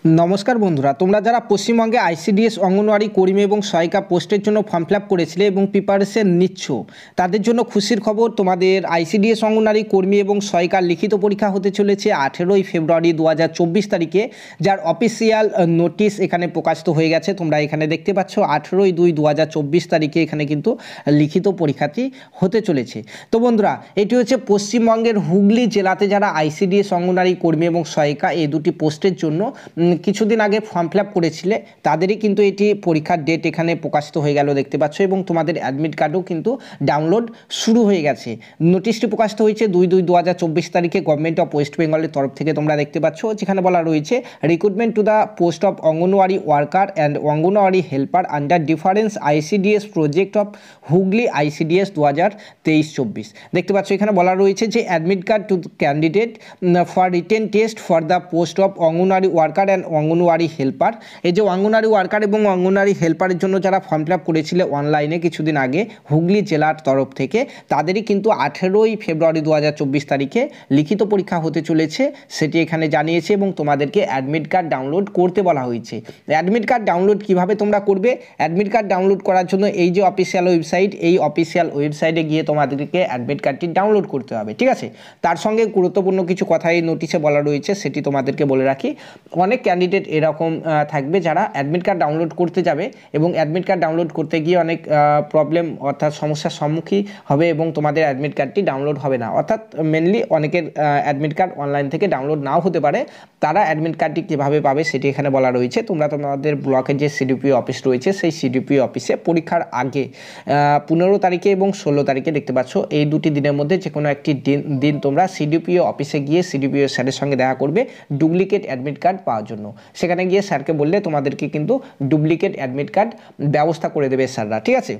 নমস্কার বন্ধুরা, তোমরা যারা পশ্চিমবঙ্গে আইসিডিএস অঙ্গনওয়াড়ি কর্মী এবং সহায়িকা পোস্টের জন্য ফর্ম ফিল আপ করেছিলে এবং প্রিপারেশন নিচ্ছ, তাদের জন্য খুশির খবর। তোমাদের আইসিডিএস অঙ্গনওয়াড়ি কর্মী এবং সহায়িকার লিখিত পরীক্ষা হতে চলেছে 18ই ফেব্রুয়ারি 2024 তারিখে, যার অফিসিয়াল নোটিশ এখানে প্রকাশিত হয়ে গেছে। তোমরা এখানে দেখতে পাচ্ছ 18/2/2024 তারিখে এখানে কিন্তু লিখিত পরীক্ষাটি হতে চলেছে। তো বন্ধুরা, এটি হচ্ছে পশ্চিমবঙ্গের হুগলি জেলাতে যারা আইসিডিএস অঙ্গনওয়াড়ি কর্মী এবং সহায়িকা এই দুটি পোস্টের জন্য কিছুদিন আগে ফর্ম ফিল আপ করেছিলে, তাদেরই কিন্তু এটি পরীক্ষার ডেট এখানে প্রকাশিত হয়ে গেল দেখতে পাচ্ছ, এবং তোমাদের অ্যাডমিট কার্ডও কিন্তু ডাউনলোড শুরু হয়ে গেছে। নোটিশটি প্রকাশিত হয়েছে 2/2/2024 তারিখে গভর্নমেন্ট অফ ওয়েস্ট বেঙ্গলের তরফ থেকে। তোমরা দেখতে পাচ্ছ যেখানে বলা রয়েছে recruitment to the post of anganwadi worker and anganwadi helper under difference ICDS project of Hooghly ICDS 2023-24। দেখতে পাচ্ছ এখানে বলা রয়েছে যে admit card to candidate for written test for the post of anganwadi worker and anganwadi helper. এই যে অঙ্গনওয়াড়ি ওয়ার্কার এবং অঙ্গনওয়াড়ি হেল্পারের জন্য যারা ফর্ম ফিল আপ করেছিল অনলাইনে কিছুদিন আগে হুগলি জেলার তরফ থেকে, তাদেরই কিন্তু 18ই ফেব্রুয়ারি 2024 তারিখে লিখিত পরীক্ষা হতে চলেছে, সেটি এখানে জানিয়েছে। এবং তোমাদেরকে অ্যাডমিট কার্ড ডাউনলোড করতে বলা হয়েছে। অ্যাডমিট কার্ড ডাউনলোড কিভাবে তোমরা করবে? অ্যাডমিট কার্ড ডাউনলোড করার জন্য এই যে অফিসিয়াল ওয়েবসাইট, এই অফিসিয়াল ওয়েবসাইটে গিয়ে তোমাদেরকে অ্যাডমিট কার্ডটি ডাউনলোড করতে হবে, ঠিক আছে? তার সঙ্গে গুরুত্বপূর্ণ কিছু কথা এই নোটিশে বলা রয়েছে, সেটি তোমাদেরকে বলে রাখি। অনেক ক্যান্ডিডেট এরকম থাকবে যারা অ্যাডমিট কার্ড ডাউনলোড করতে যাবে এবং অ্যাডমিট কার্ড ডাউনলোড করতে গিয়ে অনেক প্রবলেম অর্থাৎ সমস্যার সম্মুখীন হবে এবং তোমাদের অ্যাডমিট কার্ডটি ডাউনলোড হবে না। অর্থাৎ মেনলি অনেকের অ্যাডমিট কার্ড অনলাইন থেকে ডাউনলোড নাও হতে পারে। তারা অ্যাডমিট কার্ডটি কীভাবে পাবে সেটি এখানে বলা রয়েছে। তোমরা তোমাদের ব্লকের যে সিডিপিও অফিস রয়েছে সেই সিডিপিও অফিসে পরীক্ষার আগে 15 তারিখে এবং 16 তারিখে দেখতে পাচ্ছ, এই দুটি দিনের মধ্যে যে কোনো একটি দিন তোমরা সিডিপিও অফিসে গিয়ে সিডিপিও স্যারের সঙ্গে দেখা করবে ডুপ্লিকেট অ্যাডমিট কার্ড পাওয়ার জন্য। সেখানে গিয়ে স্যারকে বললে তোমাদেরকে কিন্তু ডুপ্লিকেট অ্যাডমিট কার্ড ব্যবস্থা করে দেবে স্যাররা, ঠিক আছে?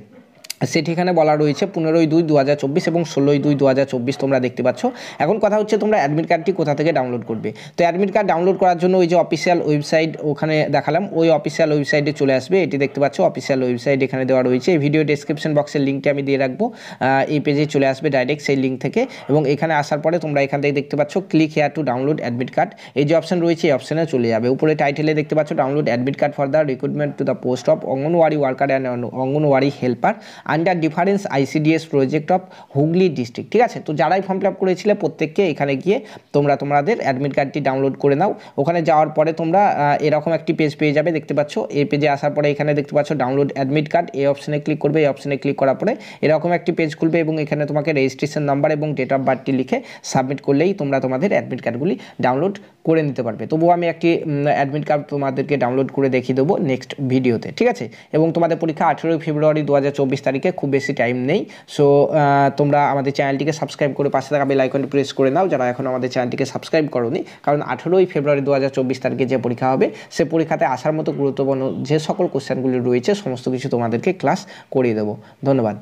সেটি এখানে বলা রয়েছে 15/2/2024 এবং 16/2/2024 তোমরা দেখতে পাচ্ছ। এখন কথা হচ্ছে তোমরা অ্যাডমিট কার্ডটি কোথা থেকে ডাউনলোড করবে। তো অ্যাডমিট কার্ড ডাউনলোড করার জন্য ওই যে অফিসিয়াল ওয়েবসাইট ওখানে দেখালাম, ওই অফিসিয়াল ওয়েবসাইটে চলে আসবে। এটি দেখতে পাচ্ছ অফিসিয়াল ওয়েবসাইট এখানে দেওয়া রয়েছে। এই ভিডিও ডেসক্রিপশন বক্সের লিঙ্কটি আমি দিয়ে রাখবো। এই পেজে চলে আসবে ডাইরেক্ট সেই লিঙ্ক থেকে, এবং এখানে আসার পরে তোমরা এখান থেকে দেখতে পাচ্ছ click here to download admit card. এই যে অপশন রয়েছে এই অপশানে চলে যাবে। উপরে টাইটেলে দেখতে পাচ্ছ download admit card for the recruitment to the post of anganwadi worker and anganwadi helper under difference ICDS project of Hooghly district, ঠিক আছে? তো যারাই ফর্ম ফিল আপ করেছিলে প্রত্যেককে এখানে গিয়ে তোমরা তোমাদের অ্যাডমিট কার্ডটি ডাউনলোড করে নাও। ওখানে যাওয়ার পরে তোমরা এরকম একটি পেজ পেয়ে যাবে, দেখতে পাচ্ছ। এই পেজে আসার পরে এখানে দেখতে পাচ্ছ ডাউনলোড অ্যাডমিট কার্ড, এই অপশানে ক্লিক করবে। এই অপশানে ক্লিক করার পরে এরকম একটি পেজ খুলবে এবং এখানে তোমাকে রেজিস্ট্রেশন নাম্বার এবং ডেট অফ বার্থটি লিখে সাবমিট করলেই তোমরা তোমাদের অ্যাডমিট কার্ডগুলি ডাউনলোড করে নিতে পারবে। তবুও আমি একটি অ্যাডমিট কার্ড তোমাদেরকে ডাউনলোড করে দেখিয়ে দেবো নেক্সট ভিডিওতে, ঠিক আছে? এবং তোমাদের পরীক্ষা 18 ফেব্রুয়ারি 2024 তারিখে, খুব বেশি টাইম নেই। সো তোমরা আমাদের চ্যানেলটিকে সাবস্ক্রাইব করে পাশে থাকা বেল আইকনটি প্রেস করে নাও যারা এখন আমাদের চ্যানেলটিকে সাবস্ক্রাইব করোনি, কারণ 18 ফেব্রুয়ারি 2024 তারিখে যে পরীক্ষা হবে সে পরীক্ষাতে আসার মতো গুরুত্বপূর্ণ যে সকল কোশ্চেনগুলি রয়েছে সমস্ত কিছু তোমাদেরকে ক্লাস করিয়ে দেবো। ধন্যবাদ।